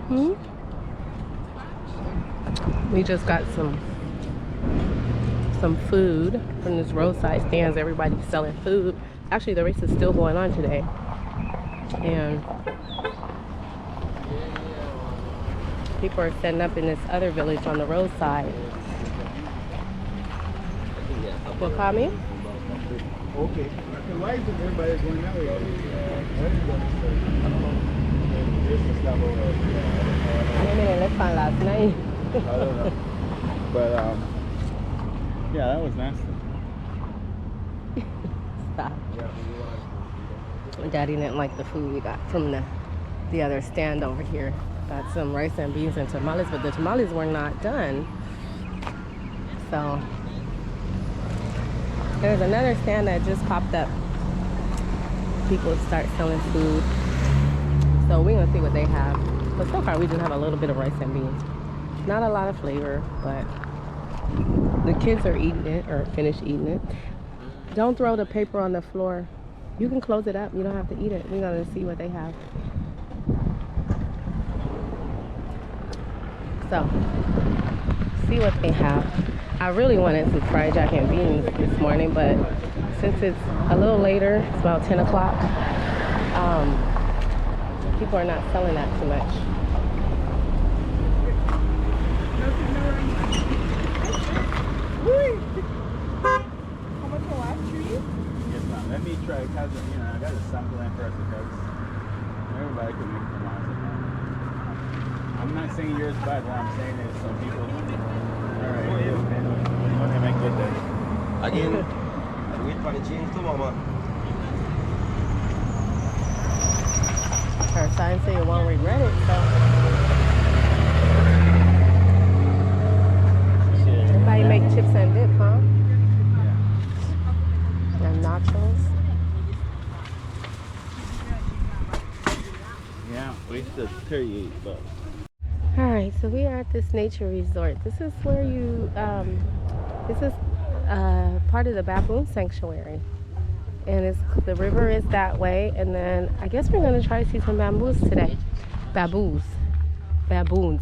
Hmm? We just got some food from this roadside stands. Everybody's selling food. Actually, the race is still going on today. And people are setting up in this other village on the roadside. What, call me? Okay. Why is everybody going that way? Let's find last night. I don't know. But, yeah, that was nasty. Stop. Daddy didn't like the food we got from the other stand over here. Got some rice and beans and tamales, but the tamales were not done. So there's another stand that just popped up. People start selling food. So we're gonna see what they have. But so far we just have a little bit of rice and beans. Not a lot of flavor, but the kids are eating it or finished eating it. Don't throw the paper on the floor. You can close it up. You don't have to eat it. We're gonna see what they have. So, see what they have. I really wanted some fried jack and beans this morning, but since it's a little later, it's about 10 o'clock, people are not selling that too much. How much a last tree? Yes, ma'am. Let me try, because, you know, I got to sample in first because everybody can make tamales. I'm not saying yours bad. What I'm saying is some people. All right. You want to make good day. Again, I wait for the change too, mama. Her sign say you won't regret it, so. Everybody make chips and dip, huh? And nachos. Yeah, wasted 38 bucks. All right, so we are at this nature resort. This is where you, this is part of the baboon sanctuary. And the river is that way. And then I guess we're gonna try to see some bamboos today. Baboons.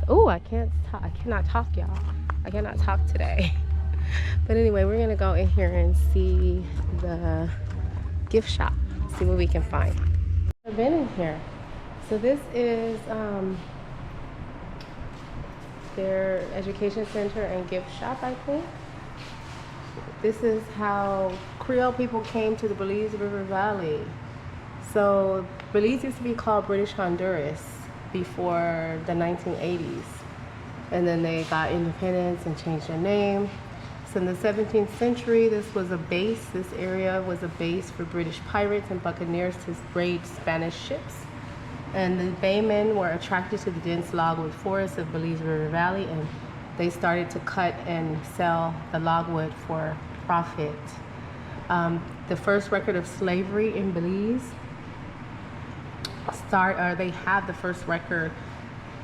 Oh, I cannot talk, y'all. I cannot talk today. But anyway, we're gonna go in here and see the gift shop, see what we can find. I've been in here. So this is their education center and gift shop, I think. This is how Creole people came to the Belize River Valley. So Belize used to be called British Honduras before the 1980s. And then they got independence and changed their name. So in the 17th century, this area was a base for British pirates and buccaneers to raid Spanish ships. And the baymen were attracted to the dense logwood forests of Belize River Valley, and they started to cut and sell the logwood for profit. The first record of slavery in Belize they have the first record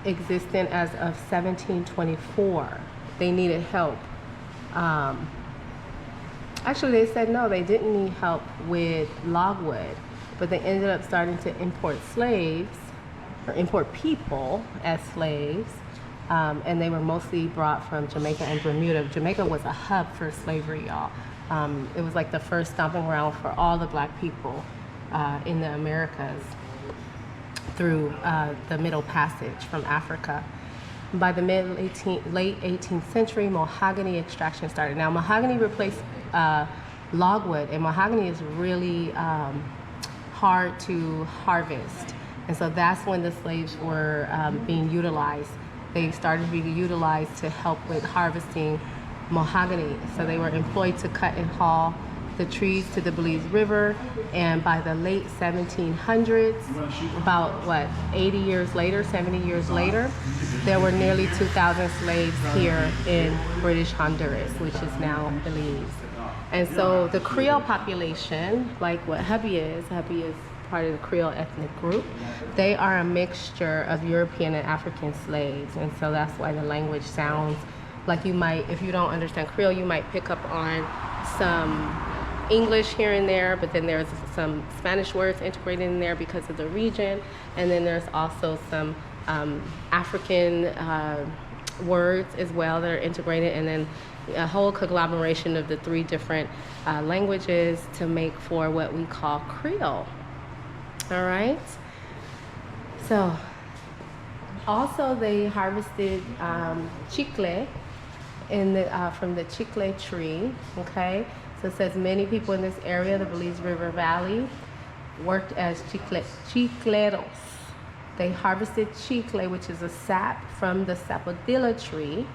existent as of 1724. They needed help. Actually, they said no, they didn't need help with logwood, but they ended up starting to import slaves, or import people as slaves, and they were mostly brought from Jamaica and Bermuda. Jamaica was a hub for slavery, y'all. It was like the first stomping ground for all the black people in the Americas through the Middle Passage from Africa. By the late 18th century, mahogany extraction started. Now, mahogany replaced logwood, and mahogany is really hard to harvest. And so that's when the slaves were being utilized. They started being utilized to help with harvesting mahogany. So they were employed to cut and haul the trees to the Belize River. And by the late 1700s, about 80 years later, 70 years later, there were nearly 2,000 slaves here in British Honduras, which is now Belize. And so the Creole population, like what hubby is part of the Creole ethnic group, they are a mixture of European and African slaves. And so that's why the language sounds like you might, if you don't understand Creole, you might pick up on some English here and there, but then there's some Spanish words integrated in there because of the region. And then there's also some African words as well that are integrated, and then a whole conglomeration of the three different languages to make for what we call Creole. All right. So also they harvested chicle in the from the chicle tree. Okay. So it says many people in this area, the Belize River Valley, worked as chicleros. They harvested chicle, which is a sap from the sapodilla tree,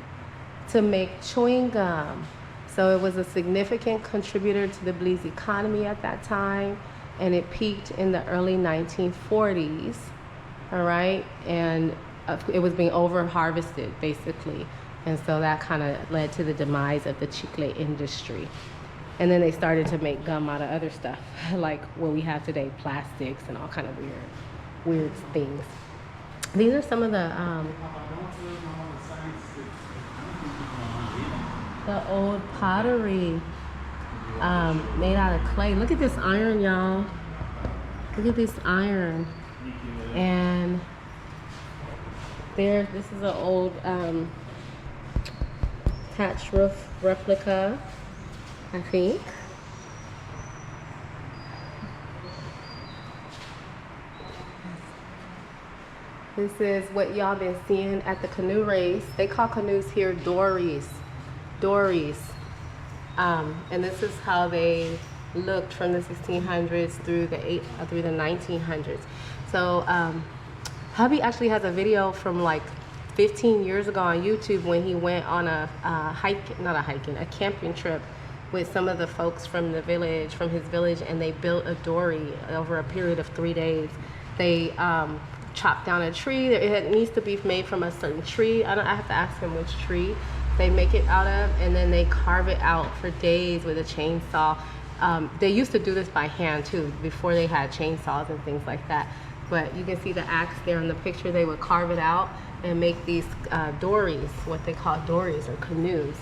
to make chewing gum. So it was a significant contributor to the Belize economy at that time, and it peaked in the early 1940s. All right, and it was being over harvested basically, and so that kind of led to the demise of the chicle industry. And then they started to make gum out of other stuff, like what we have today, plastics and all kind of weird things. These are some of the old pottery made out of clay. Look at this iron, y'all. Look at this iron. And this is an old thatch roof replica, I think. This is what y'all been seeing at the canoe race. They call canoes here dories. And this is how they looked from the 1600s through the 1900s. So hubby actually has a video from like 15 years ago on YouTube when he went on a camping trip with some of the folks from the village, from his village, and they built a dory over a period of 3 days. They chopped down a tree. It needs to be made from a certain tree. I have to ask him which tree they make it out of, and then they carve it out for days with a chainsaw. They used to do this by hand too, before they had chainsaws and things like that. But you can see the axe there in the picture. They would carve it out and make these dories, what they call dories or canoes.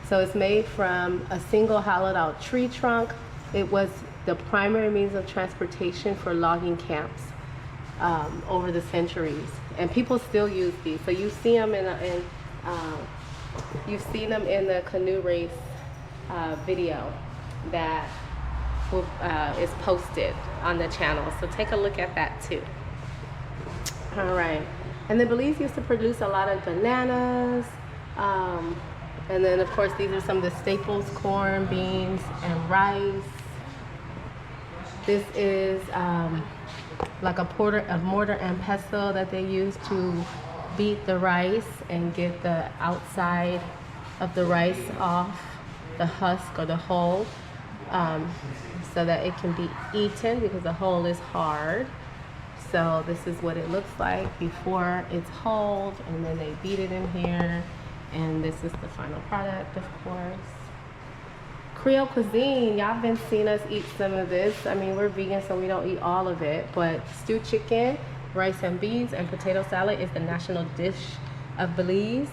So it's made from a single hollowed out tree trunk. It was the primary means of transportation for logging camps over the centuries, and people still use these. So you see them you've seen them in the canoe race video that is posted on the channel. So take a look at that too. All right, and the Belize used to produce a lot of bananas. And then, of course, these are some of the staples: corn, beans, and rice. This is like a mortar and pestle that they use to beat the rice and get the outside of the rice off, the husk or the hull, so that it can be eaten, because the hull is hard. So this is what it looks like before it's hulled, and then they beat it in here. And this is the final product, of course. Creole cuisine, y'all been seeing us eat some of this. I mean, we're vegan, so we don't eat all of it, but stewed chicken, rice and beans, and potato salad is the national dish of Belize.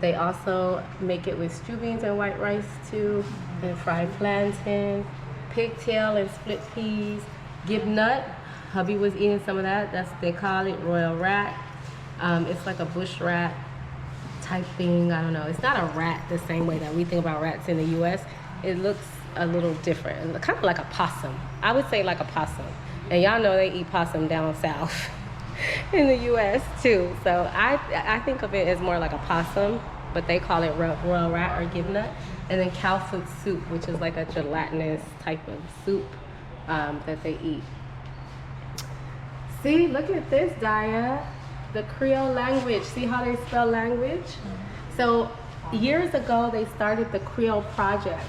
They also make it with stew beans and white rice too, and fried plantain, pigtail and split peas, gib nut. Hubby was eating some of that. They call it royal rat. It's like a bush rat type thing. I don't know. It's not a rat the same way that we think about rats in the U.S. It looks a little different, kind of like a possum. I would say like a possum. And y'all know they eat possum down south in the U.S. too. So I think of it as more like a possum, but they call it royal rat or gibnut. And then cow foot soup, which is like a gelatinous type of soup that they eat. See, look at this, Daya. The Creole language. See how they spell language? So years ago, they started the Creole Project.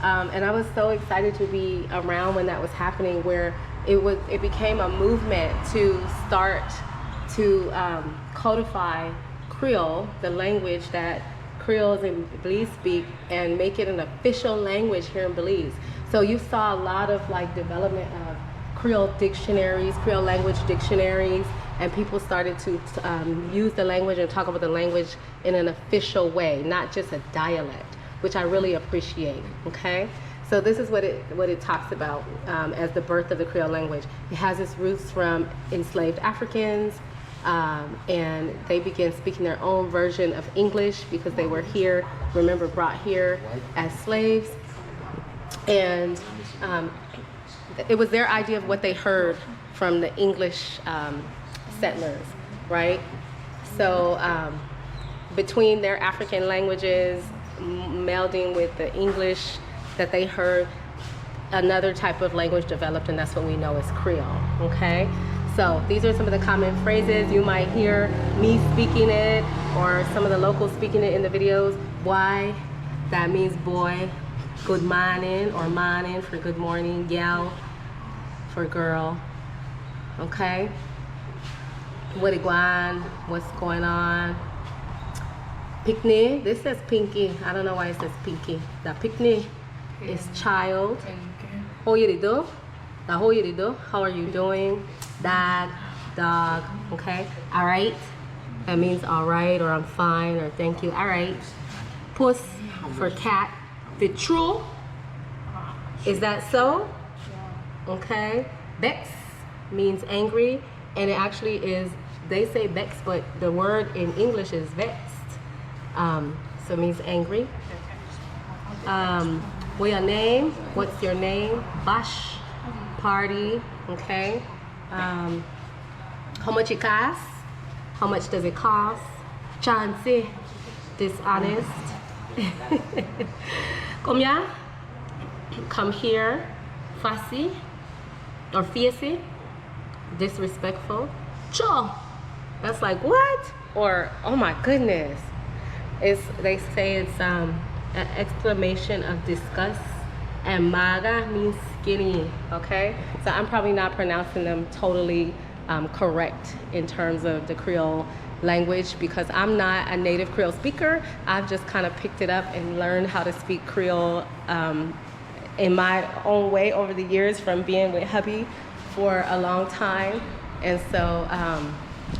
And I was so excited to be around when that was happening, where it became a movement to start to codify Creole, the language that Creoles in Belize speak, and make it an official language here in Belize. So you saw a lot of like development of Creole dictionaries, Creole language dictionaries, and people started to use the language and talk about the language in an official way, not just a dialect, which I really appreciate, okay? So this is what it talks about as the birth of the Creole language. It has its roots from enslaved Africans, And they began speaking their own version of English because they were here, remember, brought here as slaves. And it was their idea of what they heard from the English settlers, right? So between their African languages melding with the English that they heard, another type of language developed, and that's what we know as Creole, okay? So these are some of the common phrases. You might hear me speaking it or some of the locals speaking it in the videos. Boy, that means boy. Good morning or morning for good morning. Gal for girl, okay? What it going? What's going on? Picnic, this says pinky. I don't know why it says pinky. The picnic is child. How you do? How you do? How are you doing? Dog, okay? All right, that means all right, or I'm fine, or thank you. All right. Puss for cat. The true, is that so? Okay. Bex means angry, and it actually is, they say bex, but the word in English is vexed. So it means angry. What's your name? What's your name? Bash, party, okay? How much it costs? How much does it cost? Chance, dishonest. Combien? Come here. Fussy or fiercey, disrespectful. Cho, that's like what? Or oh my goodness. They say it's an exclamation of disgust, and maga means skinny, okay? So I'm probably not pronouncing them totally correct in terms of the Creole language because I'm not a native Creole speaker. I've just kind of picked it up and learned how to speak Creole in my own way over the years from being with hubby for a long time. And so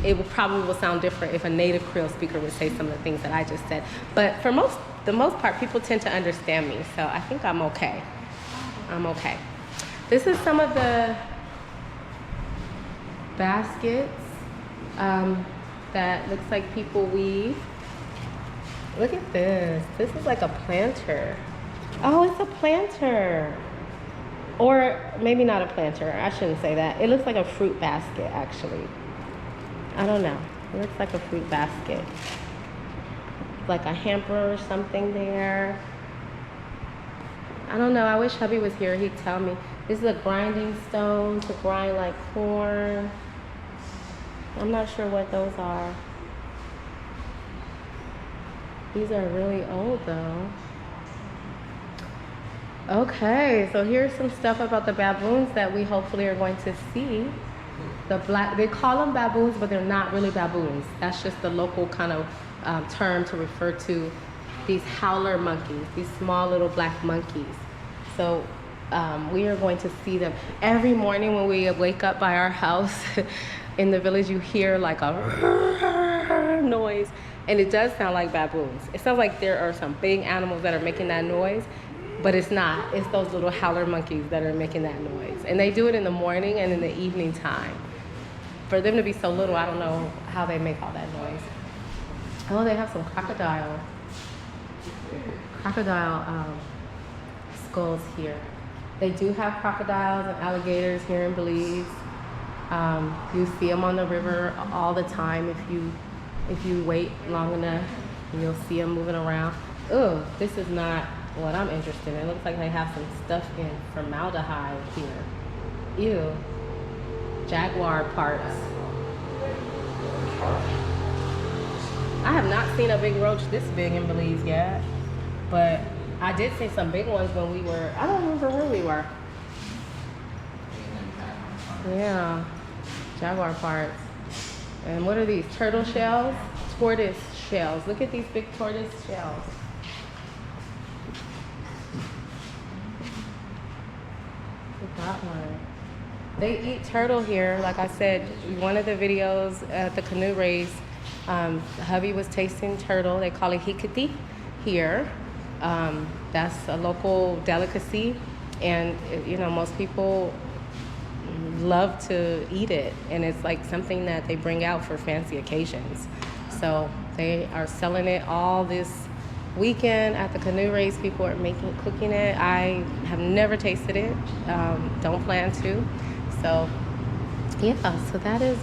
it probably will sound different if a native Creole speaker would say some of the things that I just said. But for the most part, people tend to understand me. So I think I'm okay. I'm okay. This is some of the baskets that looks like people weave. Look at this. This is like a planter. Oh, it's a planter. Or maybe not a planter. I shouldn't say that. It looks like a fruit basket, actually. I don't know. It looks like a fruit basket. Like a hamper or something there. I don't know. I wish hubby was here. He'd tell me. This is a grinding stone to grind like corn. I'm not sure what those are. These are really old though. Okay, so here's some stuff about the baboons that we hopefully are going to see. They call them baboons, but they're not really baboons. That's just the local kind of term to refer to these howler monkeys, these small little black monkeys. So we are going to see them every morning when we wake up by our house. In the village, you hear like a noise, and it does sound like baboons. It sounds like there are some big animals that are making that noise, but it's not. It's those little howler monkeys that are making that noise. And they do it in the morning and in the evening time. For them to be so little, I don't know how they make all that noise. Oh, they have some crocodile skulls here. They do have crocodiles and alligators here in Belize. You see them on the river all the time. If you wait long enough, you'll see them moving around. Oh, this is not what I'm interested in. It looks like they have some stuff in formaldehyde here. Ew. Jaguar parts. I have not seen a big roach this big in Belize yet, but I did see some big ones when we were, I don't remember where we were. Yeah, jaguar parts. And what are these, turtle shells? Tortoise shells. Look at these big tortoise shells. Look at that one. They eat turtle here. Like I said, one of the videos at the canoe race, hubby was tasting turtle. They call it hikati here. That's a local delicacy. And, you know, most people love to eat it, and it's like something that they bring out for fancy occasions. So they are selling it all this weekend at the canoe race. People are cooking it. I have never tasted it. Don't plan to. So yeah, so that is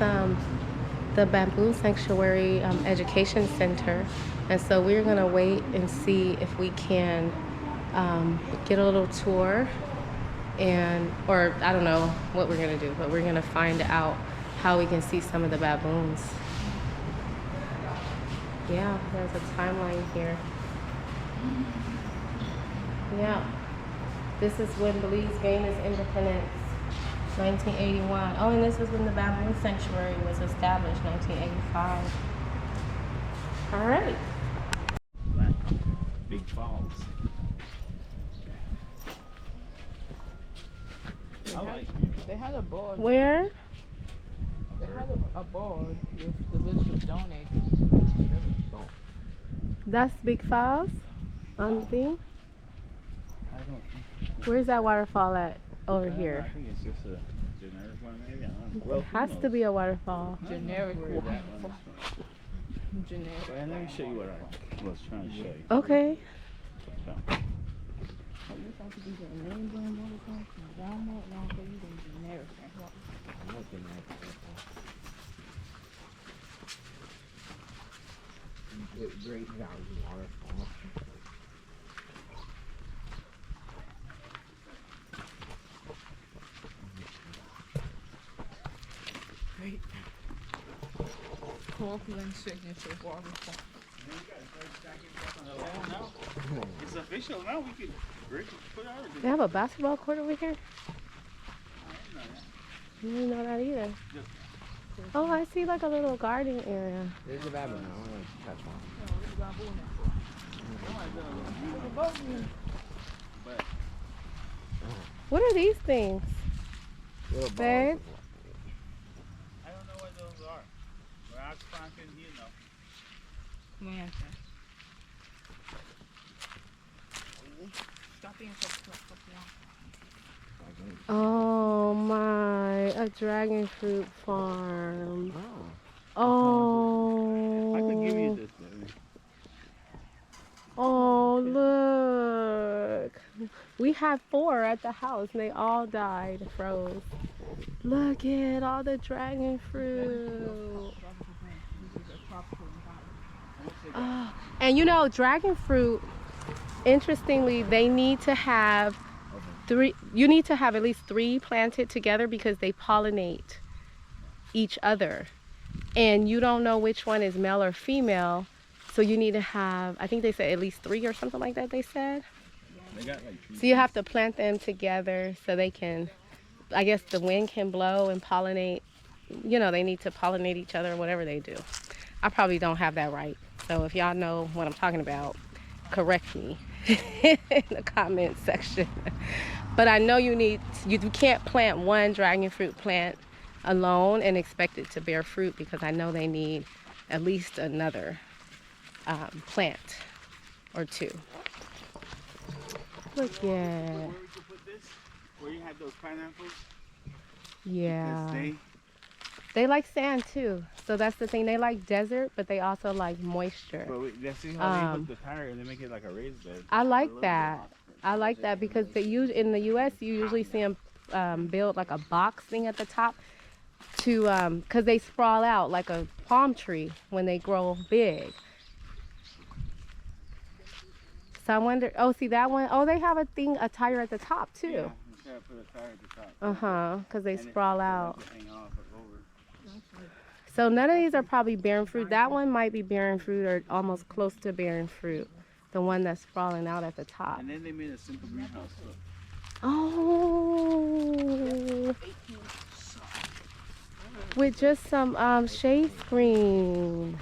the Bamboo Sanctuary Education Center. And so we're gonna wait and see if we can get a little tour, or I don't know what we're gonna do, but we're gonna find out how we can see some of the baboons. Yeah, there's a timeline here. Yeah, this is when Belize gained its independence, 1981. Oh, and this is when the Baboon Sanctuary was established, 1985. All right. Big Falls. I like it. They had a board. Where? They had a board with the visitors donate. That's Big Falls on the thing. I don't think. Where's that waterfall at? Over I don't know, here. I think it's just a generic one, maybe. I don't know. It has to be a waterfall. Generic Where one. that one is from. Generic. Well, let me show you what I was trying to show you. Okay. So, Oh, you supposed to be getting name brand waterfall from Walmart, now for you getting generic one. I'm looking at it. Great value waterfall. Great. Copeland signature waterfall. it's official now. We can put everything. They have a basketball court over here? I didn't know that either. Oh, I see like a little garden area. There's a baboon. I want to touch one. What are these things? Little balls Babe? of I don't know what those are. But I can't you know. Come on, stop being so Oh my, a dragon fruit farm. Oh. Oh. I could give you this, baby. Oh, look. We had 4 at the house and they all died, froze. Look at all the dragon fruit. Oh, and you know, dragon fruit, interestingly, they need to have you need to have at least 3 planted together because they pollinate each other. And you don't know which one is male or female. So you need to have, I think they said at least 3 or something like that, they said. They got like trees. So you have to plant them together so they can, I guess the wind can blow and pollinate. You know, they need to pollinate each other, whatever they do. I probably don't have that right. So if y'all know what I'm talking about, correct me in the comment section. But I know you can't plant one dragon fruit plant alone and expect it to bear fruit because I know they need at least another plant or 2. Look at, Where we could put this? Where you had those pineapples? yeah. Because They like sand too. So that's the thing. They like desert, but they also like moisture. let's see how they put the tire and they make it like a raised bed. I like that. I like that because in the U.S. you usually see them build like a box thing at the top to because they sprawl out like a palm tree when they grow big. So I wonder. Oh, see that one? Oh, they have a tire at the top too. Yeah, you gotta put a tire at the top. Because they And sprawl it out. doesn't hang off or over. So none of these are probably bearing fruit. That one might be bearing fruit or almost close to bearing fruit. The one that's sprawling out at the top. And then they made a simple greenhouse. Look. Oh, with just some shade screen.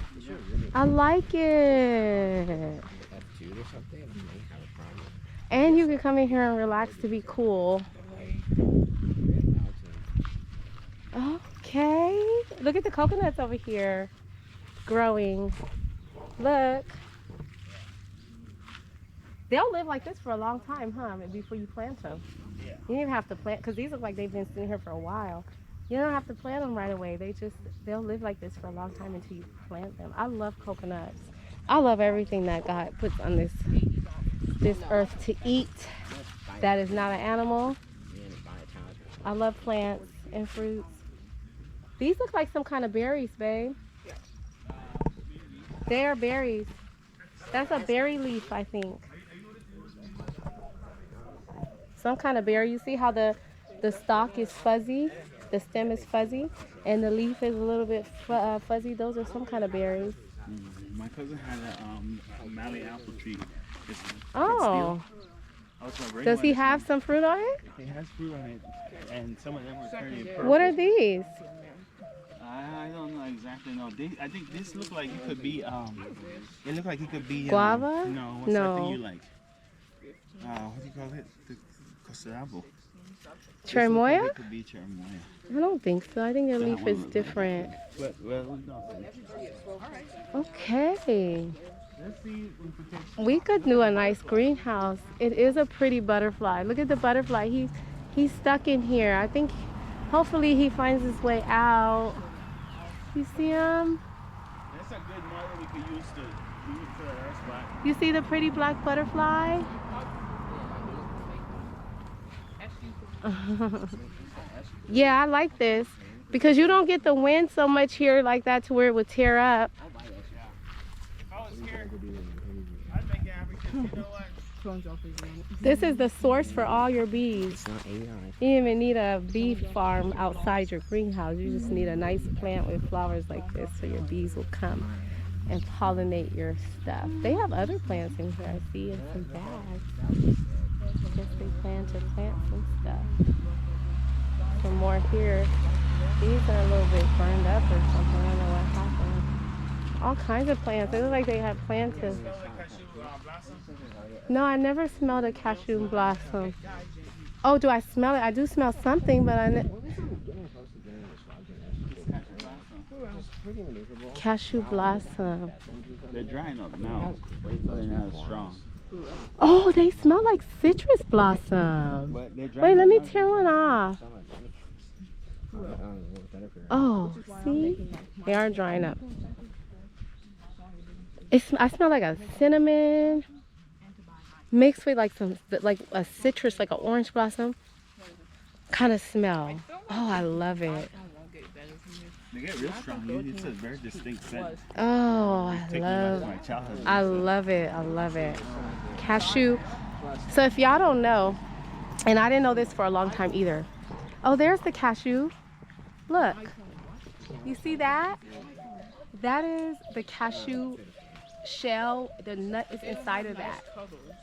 I like it. F2 or something. I may have a problem. And you can come in here and relax to be cool. Okay. Look at the coconuts over here growing. Look. They'll live like this for a long time, huh? Before you plant them. Yeah. You don't even have to plant, because these look like they've been sitting here for a while. You don't have to plant them right away. They'll live like this for a long time until you plant them. I love coconuts. I love everything that God puts on this earth to eat that is not an animal. I love plants and fruits. These look like some kind of berries, babe. They are berries. That's a berry leaf, I think. Some kind of berry. You see how the stalk is fuzzy? The stem is fuzzy, and the leaf is a little bit fuzzy. Those are some kind of berries. My cousin had a Mallee apple tree. Oh. I was gonna bring Does one he this have month. some fruit on it? It has fruit on it, and some of them are turning purple. What are these? I don't know exactly. No, I think this look like it could be. It looked like it could be. Guava? No, what's that thing you like? What do you call it? The costarabo. Cherimoya? It could be cherimoya. I don't think so. I think the That leaf one is looks like different. Well, no. Okay. Let's see if we can. We could do a nice greenhouse. It is a pretty butterfly. Look at the butterfly. He's stuck in here. I think hopefully he finds his way out. You see him? That's a good model we could use for our spot. You see the pretty black butterfly? Yeah, I like this because you don't get the wind so much here like that to where it would tear up. If I was here, I'd make it happen because you know what? This is the source for all your bees. You don't even need a bee farm outside your greenhouse. You just need a nice plant with flowers like this so your bees will come and pollinate your stuff. They have other plants in here, I see, in some bags. Guess they plan to plant some stuff. Some more here. These are a little bit burned up or something. I don't know what happened. All kinds of plants. They look like they have planted. No, I never smelled a cashew blossom. Oh, do I smell it? I do smell something, but cashew blossom. They're drying up now. Wait till they're not as strong. Oh, they smell like citrus blossom. But they're Wait, drying let up me now. tear one off. Oh, see? They are drying up. I smell like a cinnamon mixed with like a citrus, like an orange blossom kind of smell. Oh, I love it. They get real strong. It's a very distinct scent. Oh, I Take me back to love my childhood. I love it. I love it. Cashew. So if y'all don't know, and I didn't know this for a long time either. Oh, there's the cashew. Look. You see that? That is the cashew shell. The nut is inside of that.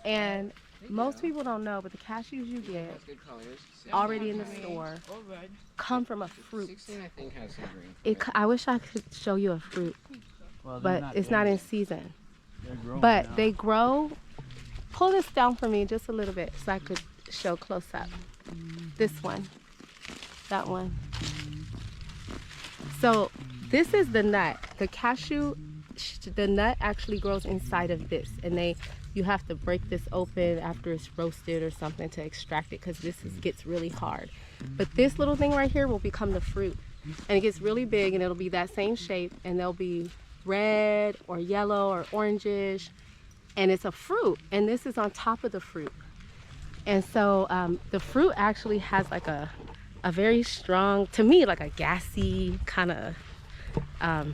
And most people don't know, but the cashews you get already in the store come from a fruit. 16, I think, has some green. I wish I could show you a fruit, Well, they're but it's not in season. They're growing But now. they grow. Pull this down for me just a little bit so I could show close up. This one, that one. So this is the nut. The cashew, the nut actually grows inside of this, and you have to break this open after it's roasted or something to extract it because gets really hard. But this little thing right here will become the fruit, and it gets really big, and it'll be that same shape, and they'll be red or yellow or orangish, and it's a fruit, and this is on top of the fruit. And so the fruit actually has like a very strong, to me, like a gassy kind of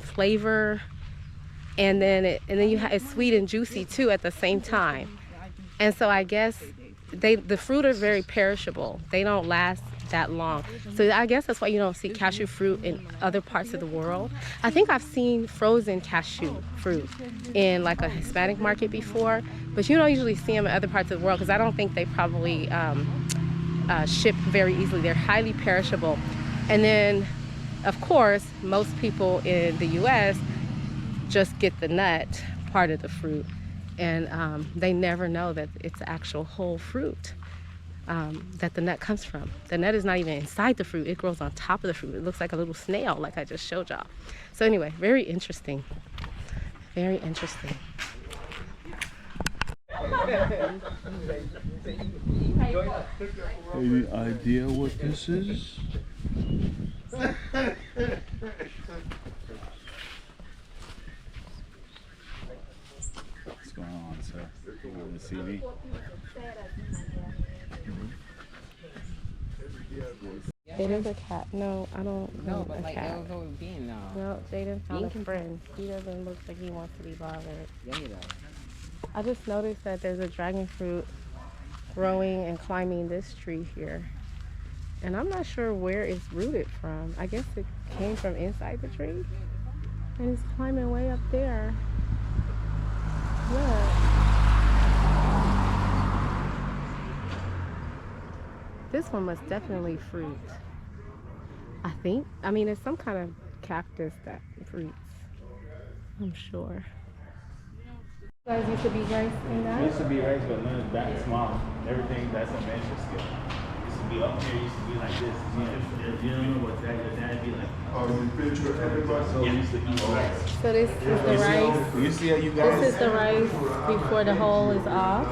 flavor, and then it's sweet and juicy too at the same time. And so I guess the fruit are very perishable. They don't last that long. So I guess that's why you don't see cashew fruit in other parts of the world. I think I've seen frozen cashew fruit in like a Hispanic market before, but you don't usually see them in other parts of the world because I don't think they probably ship very easily. They're highly perishable. And then, of course, most people in the US just get the nut part of the fruit, and they never know that it's actual whole fruit that the nut comes from. The nut is not even inside the fruit. It grows on top of the fruit. It looks like a little snail, like I just showed y'all. So anyway, very interesting. Very interesting. Any idea what this is? What's going on, sir? You want to see me? It is a cat. No, I don't. No, want but a like cat. those being No, Jaden found a Being friend. He doesn't look like he wants to be bothered. yummy though. I just noticed that there's a dragon fruit growing and climbing this tree here. And I'm not sure where it's rooted from. I guess it came from inside the tree. And it's climbing way up there. Look. This one must definitely fruit. I think. I mean, it's some kind of cactus that fruits. I'm sure. You guys used to be rice in It that? used to be rice, but none of that small. Everything that's a measure scale. Used to be up here, used to be like this. You don't know what that, your dad be like. Oh, you picture everybody? So we used to eat rice. So this is the rice. You see how you guys, This is the rice before the hull is off.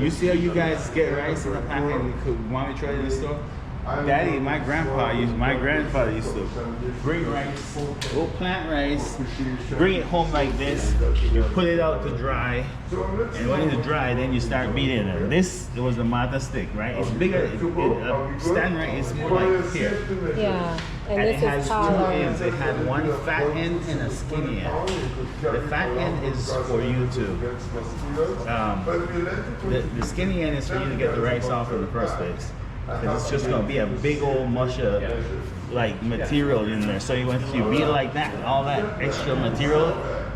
you see how you guys get rice in a packet and could mommy try it in the store? Daddy, my grandfather used to bring rice, go plant rice, bring it home like this, you put it out to dry, and when it's dry, then you start beating it. This was the mata stick, right? It's bigger, stand right, it's more like here. Yeah. And And it this has is two taller. ends. It had one fat end and a skinny end. The fat end is for you to, the skinny end is for you to get the rice off in the first place. Because it's just going to be a big old mush of like material in there. So when you beat it like that, all that extra material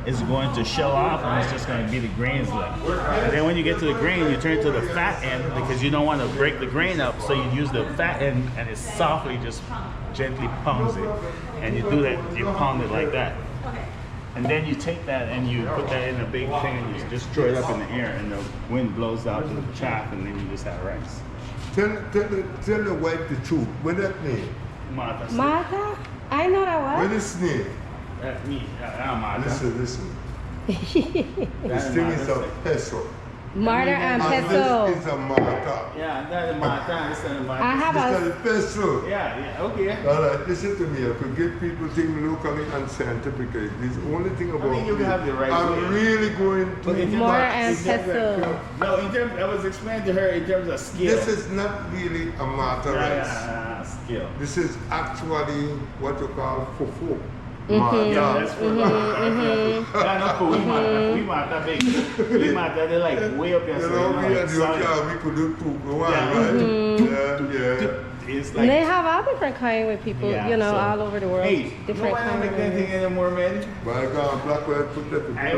is going to shell off and it's just going to be the grains left. And then when you get to the grain, you turn to the fat end because you don't want to break the grain up. So you use the fat end and it softly just gently pounds it. And you do that, you pound it like that. And then you take that and you put that in a big thing and you just throw it up in the air and the wind blows out the chaff and then you just have rice. Tell the wife the truth. What that name? Martha. Martha? I know that What one. is name? That's me. I'm Martha. Listen. This thing is a peso. Marta and And pesto. this is a Martha. Yeah, that's Martha. This is Martha. I have This a. is a peso. Yeah, okay. All right, listen to me. I could get people thinking locally and scientifically. This is the only thing about mean, you me. have the right I'm way. really going to But in terms More of- and in terms of- pesto. No, in terms, I was explaining to her in terms of scale. This is not really a Martha rice. Scale. This is actually what you call fufu. Mm-hmm. Yeah, that's for yeah, not for we Martha big. We Martha, they're like way up there. You So know, they're we like had the solid. car, we could do two for one, Yeah. right? Yeah. It's And they like, have all different kind with people, yeah, you know, so- all over the world. hey, different nobody kind make of anything anymore, man. But I got black white put that I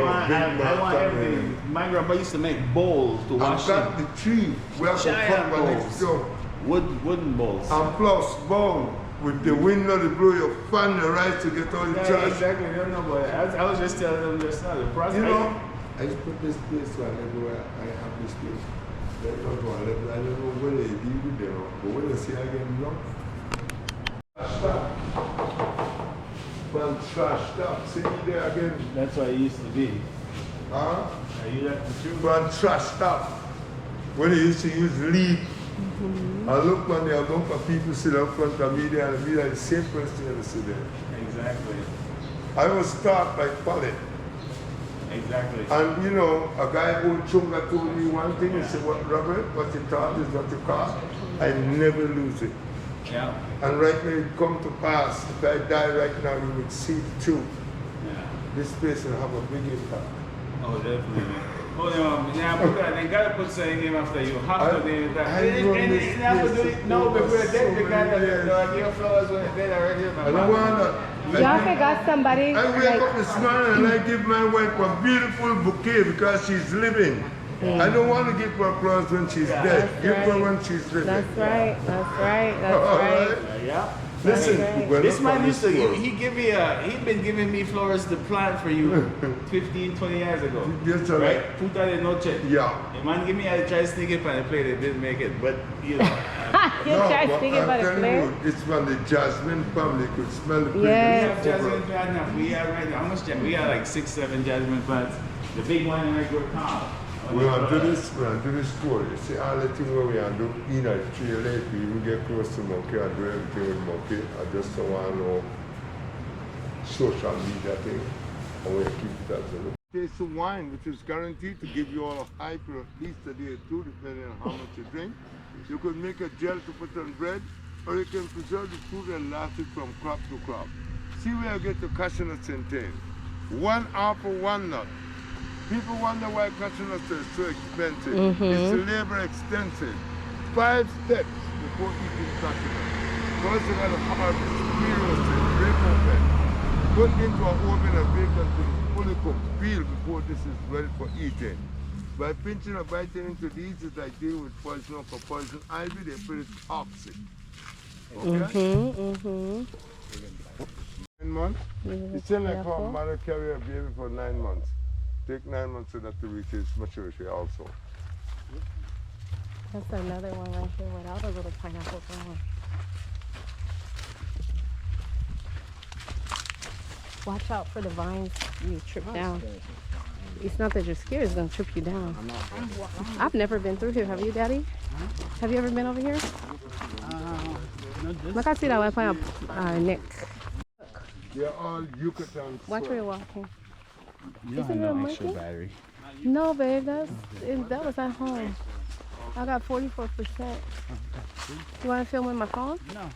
want everything. My grandpa used to make bowls to I've wash got it. the tree. We have to Giant come by next bowls. door. Wooden bowls. And plus, bowl with the wind of the blow, you fan the rice to get all the Yeah, trash. exactly. I don't know, but I was just telling them just now the process. You know, I just put this place one everywhere. I have this place. They don't go on level. I don't know where they deal with them, but when they see again, no. Stop. Man, trash, stop. See me there again. That's what it used to be. Huh? Are you that the truth? Man, trash, stop. When they used to use leaf. I look man, there are a number of people sit up front of me there and be like the same person ever sit there. Exactly. I was taught by pallet. Exactly. And you know, a guy old Chunga told me one thing, he said, what Robert, what you taught is what you cost. I never lose it. Yeah. And right now it come to pass, if I die right now, you would see the truth. Yeah. This place will have a big impact. Oh, definitely. Oh, yeah, put that. They gotta put something name after you. How to do that? I run And this they have to do place it. No, for before so dead, they got many to years. give flowers when they're dead already. I don't want that. Y'all forgot somebody. I wake like, up this morning and I give my wife a beautiful bouquet because she's living. I don't want to give her flowers when she's dead. Give her right. when she's living. That's right. That's right. That's All right. right? Yeah. Listen, right. we're This not man on used to, this he give me he'd been giving me flowers to plant for you 15, 20 years ago. Yes, sir. Right? Puta de noche. Yeah. The man give me, I tried to sneak it and I played it, didn't make it. But, you know. You try but thinking I'm about it, telling Claire. you, it's when the Jasmine family could smell the We Yeah. have jasmine plant now. We have right now. How much jasmine? We have like 6, 7 jasmine plants. The big one in regular town. We want to do this tour. You see all the things where we are do in a trail, if we even get close to monkey and do everything with monkey. I just don't want to know social media thing. And we keep that. Taste of wine, which is guaranteed to give you all a high for at least a day or two, depending on how much you drink. You could make a gel to put on bread, or you can preserve the fruit and last it from crop to crop. See where I get the cashew nuts in 10. 1 apple, 1 nut. People wonder why cashew nuts are so expensive. It's labor extensive. 5 steps before eating cashew nuts. First you got to harvest, pre-roast it, break open, put into an oven and bake until fully cooked. Peel before this is ready for eating. By pinching or biting into these, it's like dealing with poison oak or poison ivy. They put it toxic. Okay? 9 months. It's still like how a mother carry a baby for 9 months. Take 9 months so that to reach its maturity also. That's another one right here without a little pineapple growing. Watch out for the vines you trip down. It's not that you're scared, it's going to trip you down. I've never been through here. Have you, Daddy? Have you ever been over here? Look, I see that one neck. They're all Yucatan. Watch where you're walking. You don't have no extra battery. No, babe, that was at home. I got 44%. You want to film with my phone? No.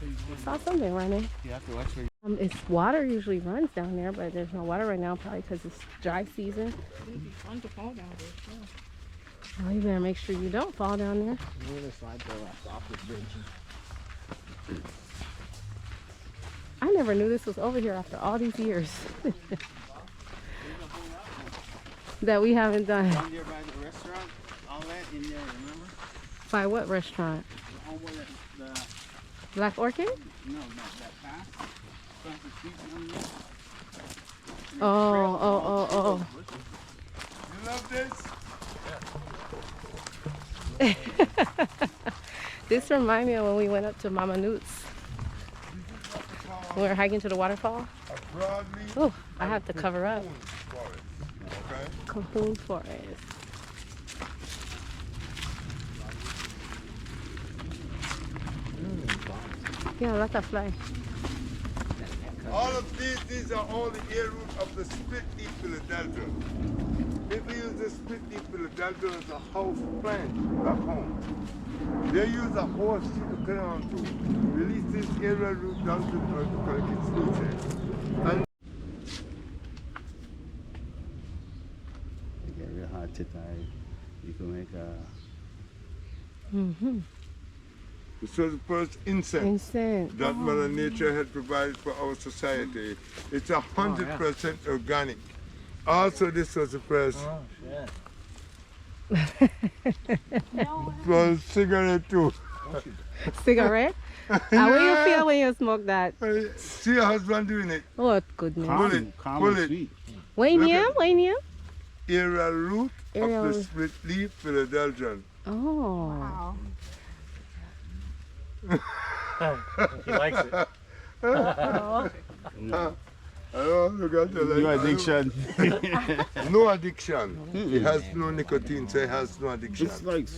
I saw something running. You have to watch where It's water usually runs down there, but there's no water right now, probably because it's dry season. It'd be fun to fall down there. Yeah. Oh, you better make sure you don't fall down there. We're gonna slide off the bridge. I never knew this was over here after all these years that we haven't done. down there by the restaurant, all that in there, remember? By what restaurant? The Black Orchid? no, not that path. Across the street down there. Oh. You love this? This reminds me of when we went up to Mama Newt's. We were hiking to the waterfall. A broadleaf Oh, I have to cover up. forest. Okay? Cahoon Forest. Yeah, let that fly. All of these are all the air root of the split leaf Philadelphia. People use the split leaf Philadelphia as a house plant back home. They use a horse to cut on to release this aerial root down to the earth to collect its nutrients. And You get real hot today. You can make a this was the first incense that Mother Nature had provided for our society. It's 100% organic. Also, this was the first for cigarette too. Cigarette? How will you feel when you smoke that? See your husband doing it. Oh, goodness. calm pull and it. sweet. Wayne, Aerial root Aerial of the root. split leaf Philadelphian. Oh. Wow. He likes it. Hello, look at you. Your addiction. No addiction. It has no nicotine, so it has no addiction. It's like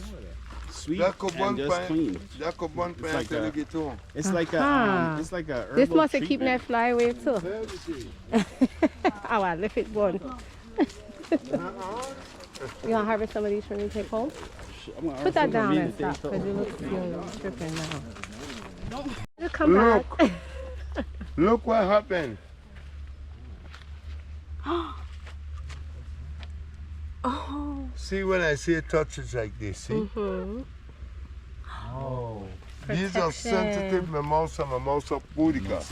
sweet That could and one just pint. clean. That could one pint like till a- you get home. It's like a it's like a herbal This must have keep treatment. that fly away too. Oh, I left it one. You gonna harvest some of these for me to take home? I'm gonna Put that ask them down for me and to take stop, because you look you're stripping now. You come Look. back. Look what happened. Oh. See, when I say touch, it's like this. See? Oh. These are sensitive mimosa pudica.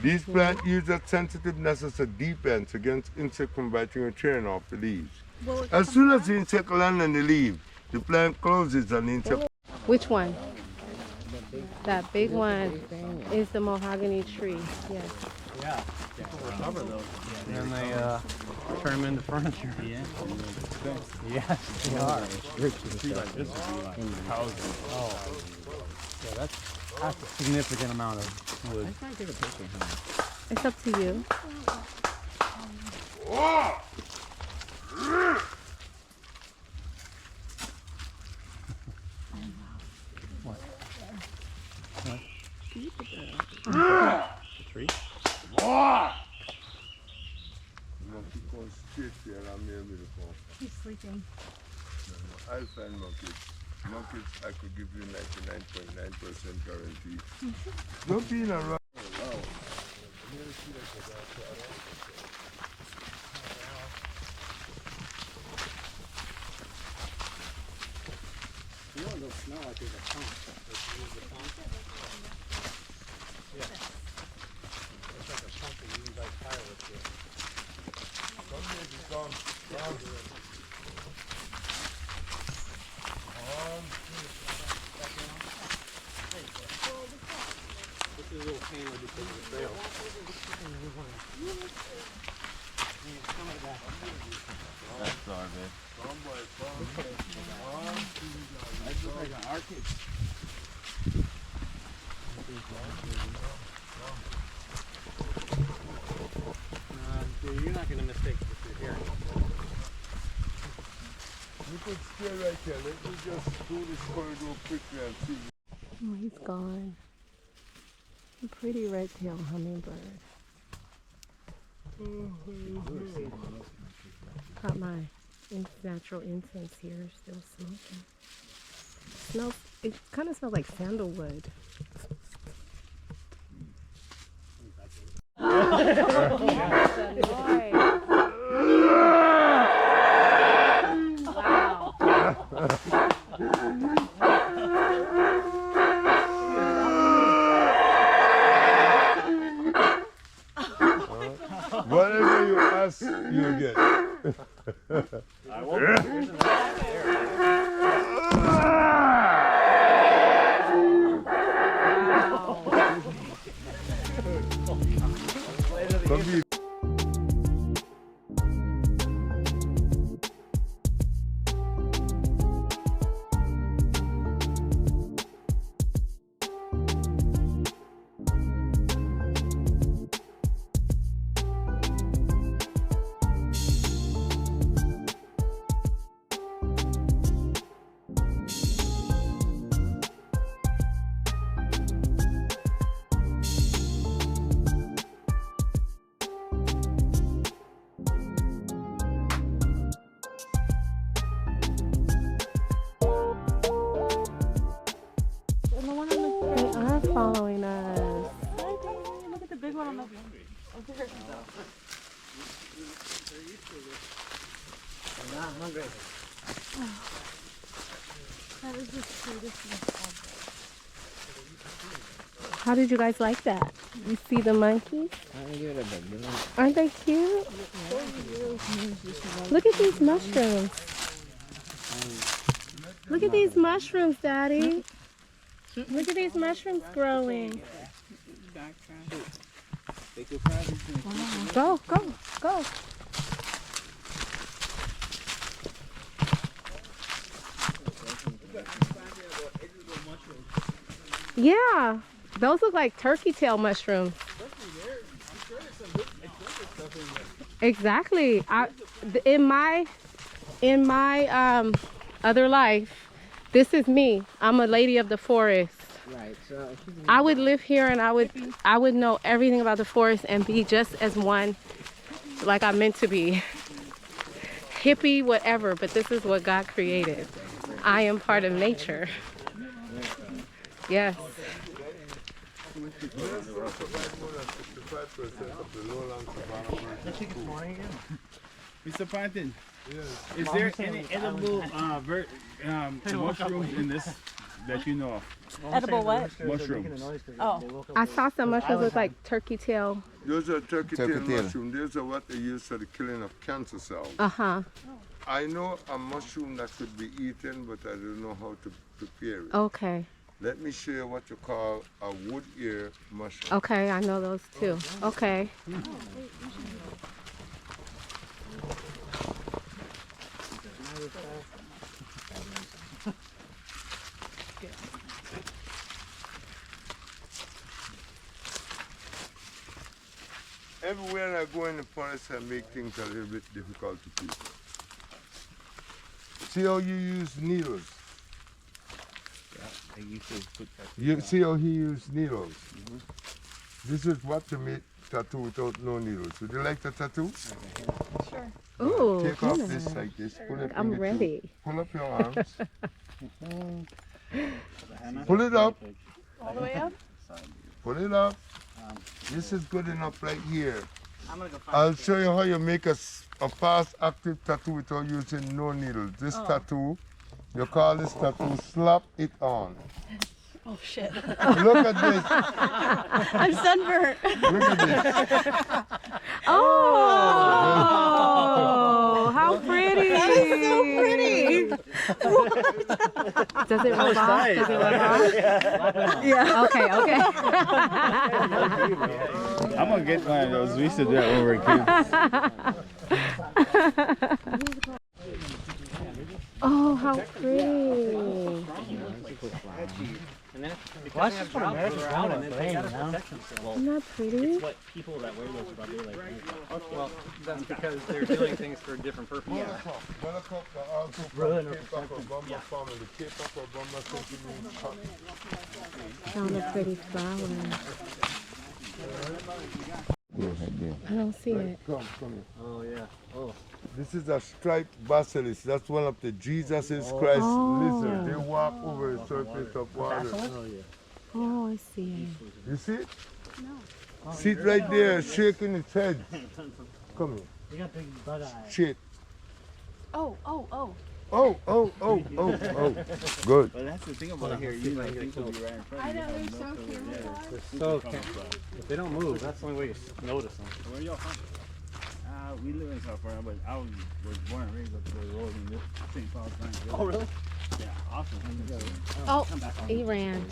These plants use that sensitiveness as a defense against insect from biting or tearing off the leaves. As soon as the insect land on the leaf, the plant closes and the insect. Which one? That big one is the mahogany tree. Yes. Yeah. People recover those. And then they turn them into furniture. Yeah. Yes, they are. This would be like thousands. Oh. Yeah, that's a significant amount of wood. It's up to you. Oh! Tree? Monkey come straight here and maybe the phone. He's sleeping. I'll find monkeys. Monkeys, I could give you 99.9% guarantee. Don't be in a rush. You know it'll smell like there's a pump. If you use the pump. Yeah. It's like a pump that you use like fireworks with. Come, baby, come. Come. This is a little pain with because of the trail. That's all good. Come, boy, come. That looks like an arcade. Dude, you're not going to mistake this if you're here. You could stay right here. Let me just do this corridor quickly and see. Oh, he's gone. A pretty red-tailed hummingbird. Got my natural incense here, still smoking. Smells. It kind of smells like sandalwood. Whatever you ask, you get. I won't. Come here. They are following us. Look at the big one on the over there. I'm not hungry. That is the sweetest thing. How did you guys like that? You see the monkeys? I'm gonna give it a big, you know. Aren't they cute? Look at these mushrooms. Look at these mushrooms, Daddy. Look at these mushrooms growing. Go, go, go. Yeah, those look like turkey tail mushrooms. Exactly. In my other life, this is me. I'm a lady of the forest. Right, so I would live here and I would know everything about the forest and be just as one like I'm meant to be. Hippie, whatever, but this is what God created. I am part of nature. Yes. Mr. Panton, is there any edible mushrooms in this that you know of? Edible what? Mushrooms. Oh. I saw some mushrooms look like turkey tail. Those are turkey tail mushrooms. Those are what they use for the killing of cancer cells. Uh-huh. I know a mushroom that could be eaten, but I don't know how to prepare it. Okay. Let me show you what you call a wood ear mushroom. Okay, I know those too. Okay. Everywhere I go in the forest, I make things a little bit difficult to people. See how you use needles? They used to put You see how he used needles? This is what to make tattoo without no needles. Would you like the tattoo? Sure. Ooh, Take off this like this. Pull it I'm in the ready. tube. Pull up your arms. Pull it up. All the way up? Pull it up. This is good enough right here. I'm gonna go find I'll show you how you make a fast active tattoo without using no needles. This tattoo, you call this tattoo slap it on. Oh shit. Look at this. I'm sunburnt. Look at this. Oh, how pretty! That is so pretty. Does it rub off? Does it rub off? Yeah. Okay, okay. I'm gonna get one of those. We used to do that when we were kids. Oh, how pretty! Well, that's just what America's down and they got a protection system. Isn't that pretty? What people that wear those rubber like Well, that's because they're doing things for different purposes. Found a pretty flower. I don't see it. Come here. Oh, yeah. Oh. This is a striped basilisk. That's one of the Jesus Christ lizard. They walk over the surface of water. Oh, I see. You see it? No. See it right there, shaking its head. Come here. you got big bug eyes. Shit. Oh. Oh. Good. But that's the thing about here. You like things will be right in front of you. I know, they're so cute. They're so if they don't move, that's the only way you notice them. Where y'all from? We live in South Florida, but I was born and raised up the road in this St. Paul's. Oh, really? Yeah, awesome. Oh, he ran.